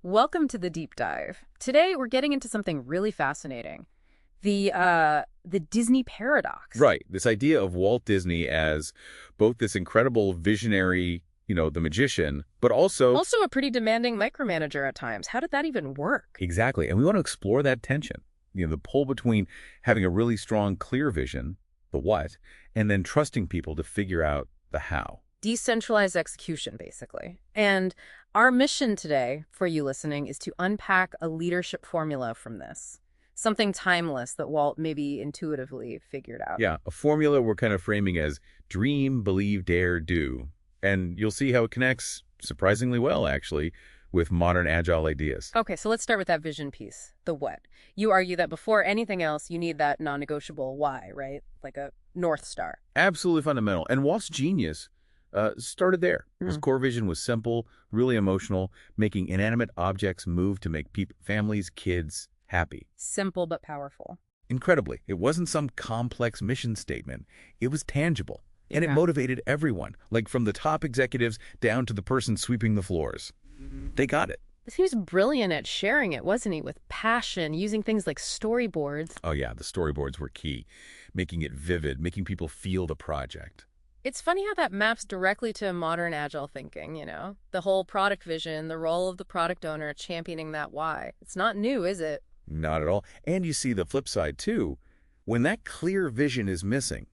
Welcome to the deep dive. Today we're getting into something really fascinating. The Disney paradox. Right. This idea of Walt Disney as both this incredible visionary, the magician, but also... Also a pretty demanding micromanager at times. How did that even work? Exactly. And we want to explore that tension. The pull between having a really strong, clear vision, the what, and then trusting people to figure out the how. Decentralized execution, basically. And our mission today, for you listening, is to unpack a leadership formula from this. Something timeless that Walt maybe intuitively figured out. Yeah, a formula we're kind of framing as dream, believe, dare, do. And you'll see how it connects, surprisingly well, actually, with modern agile ideas. Okay, so let's start with that vision piece, the what. You argue that before anything else, you need that non-negotiable why, right? Like a North Star. Absolutely fundamental. And Walt's genius started there. His core vision was simple, really emotional, making inanimate objects move to make families, kids happy. Simple but powerful. Incredibly, it wasn't some complex mission statement. It was tangible. And it motivated everyone, like from the top executives down to the person sweeping the floors. They got it. He was brilliant at sharing it, wasn't he? With passion, using things like storyboards. Oh yeah, the storyboards were key, making it vivid, making people feel the project. It's funny how that maps directly to modern agile thinking, The whole product vision, the role of the product owner championing that why. It's not new, is it? Not at all. And you see the flip side too. When that clear vision is missing,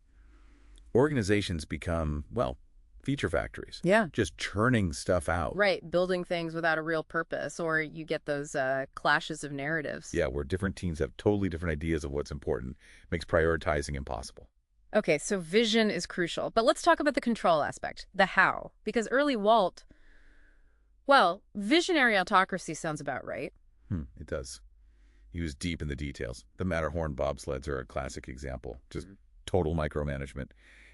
organizations become, well, feature factories. Yeah. Just churning stuff out. Right, building things without a real purpose, or you get those clashes of narratives. Yeah, where different teams have totally different ideas of what's important, makes prioritizing impossible. Okay, so vision is crucial, but let's talk about the control aspect, the how, because early Walt, well, visionary autocracy sounds about right. It does. He was deep in the details. The Matterhorn bobsleds are a classic example, just total micromanagement.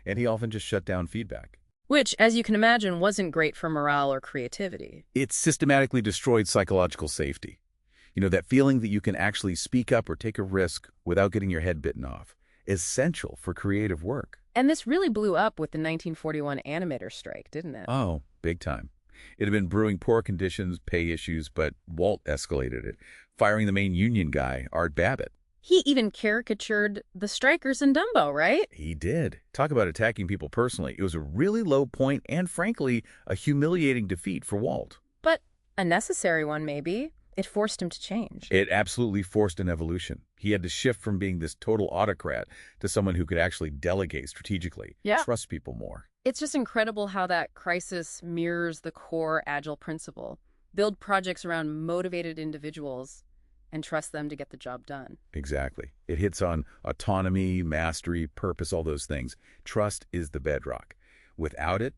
And he often just shut down feedback. Which, as you can imagine, wasn't great for morale or creativity. It systematically destroyed psychological safety. That feeling that you can actually speak up or take a risk without getting your head bitten off. Essential for creative work. And this really blew up with the 1941 animator strike, didn't it? Oh, big time. It had been brewing poor conditions, pay issues, but Walt escalated it, firing the main union guy, Art Babbitt. He even caricatured the strikers in Dumbo, right? He did. Talk about attacking people personally. It was a really low point and, frankly, a humiliating defeat for Walt. But a necessary one, maybe. It forced him to change. It absolutely forced an evolution. He had to shift from being this total autocrat to someone who could actually delegate strategically, trust people more. It's just incredible how that crisis mirrors the core Agile principle. Build projects around motivated individuals and trust them to get the job done. Exactly. It hits on autonomy, mastery, purpose, all those things. Trust is the bedrock. Without it,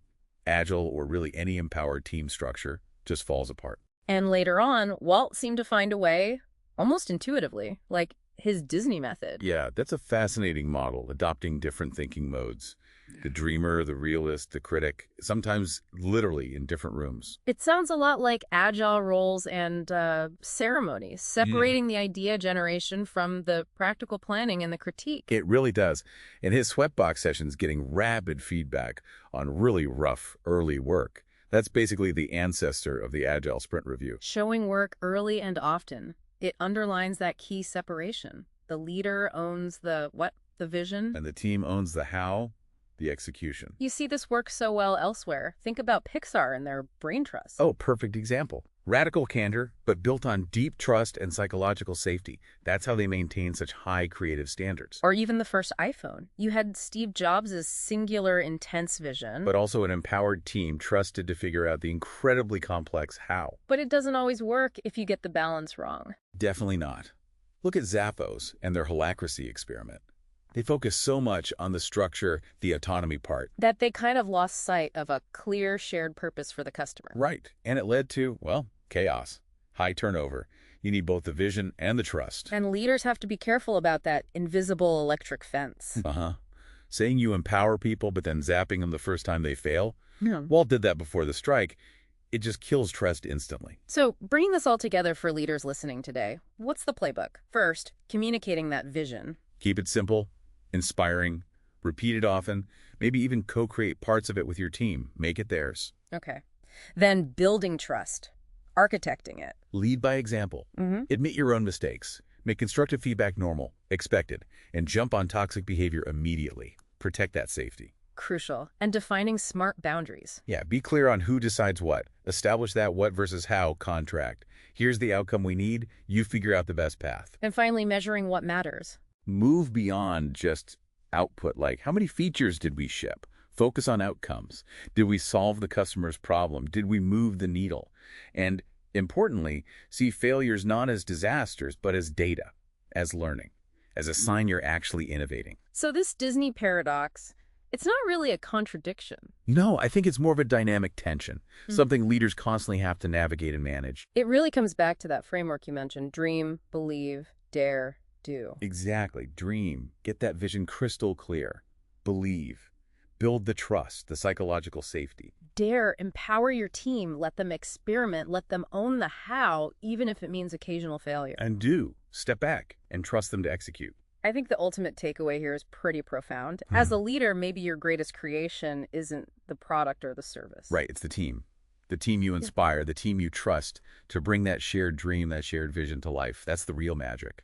Agile, or really any empowered team structure, just falls apart. And later on, Walt seemed to find a way, almost intuitively, like his Disney method. Yeah, that's a fascinating model, adopting different thinking modes. The dreamer, the realist, the critic, sometimes literally in different rooms. It sounds a lot like agile roles and ceremonies, separating the idea generation from the practical planning and the critique. It really does. And his sweatbox sessions getting rapid feedback on really rough early work. That's basically the ancestor of the Agile Sprint Review. Showing work early and often. It underlines that key separation. The leader owns the what? The vision? And the team owns the how, the execution. You see this work so well elsewhere. Think about Pixar and their brain trust. Oh, perfect example. Radical candor, but built on deep trust and psychological safety. That's how they maintain such high creative standards. Or even the first iPhone. You had Steve Jobs' singular, intense vision. But also an empowered team trusted to figure out the incredibly complex how. But it doesn't always work if you get the balance wrong. Definitely not. Look at Zappos and their holacracy experiment. They focus so much on the structure, the autonomy part. That they kind of lost sight of a clear shared purpose for the customer. Right. And it led to, well, chaos, high turnover. You need both the vision and the trust. And leaders have to be careful about that invisible electric fence. Saying you empower people, but then zapping them the first time they fail. Yeah. Walt did that before the strike. It just kills trust instantly. So, bringing this all together for leaders listening today, what's the playbook? First, communicating that vision. Keep it simple, inspiring, repeat it often, maybe even co-create parts of it with your team. Make it theirs. Okay. Then building trust. architecting it. Lead by example. Hmm. Admit your own mistakes. Make constructive feedback normal, expected, and jump on toxic behavior immediately. Protect that safety. Crucial. And defining smart boundaries. Yeah, be clear on who decides what. Establish that what versus how contract. Here's the outcome we need. You figure out the best path. And finally, measuring what matters. Move beyond just output, like how many features did we ship? Focus on outcomes. Did we solve the customer's problem? Did we move the needle? And importantly, see failures not as disasters, but as data, as learning, as a sign you're actually innovating. So this Disney paradox, it's not really a contradiction. No, I think it's more of a dynamic tension, something leaders constantly have to navigate and manage. It really comes back to that framework you mentioned: dream, believe, dare, do. Exactly. Dream. Get that vision crystal clear. Believe. Build the trust, the psychological safety. Dare, empower your team, let them experiment, let them own the how, even if it means occasional failure. And do. Step back and trust them to execute. I think the ultimate takeaway here is pretty profound. As a leader, maybe your greatest creation isn't the product or the service. Right. It's the team. The team you inspire, the team you trust to bring that shared dream, that shared vision to life. That's the real magic.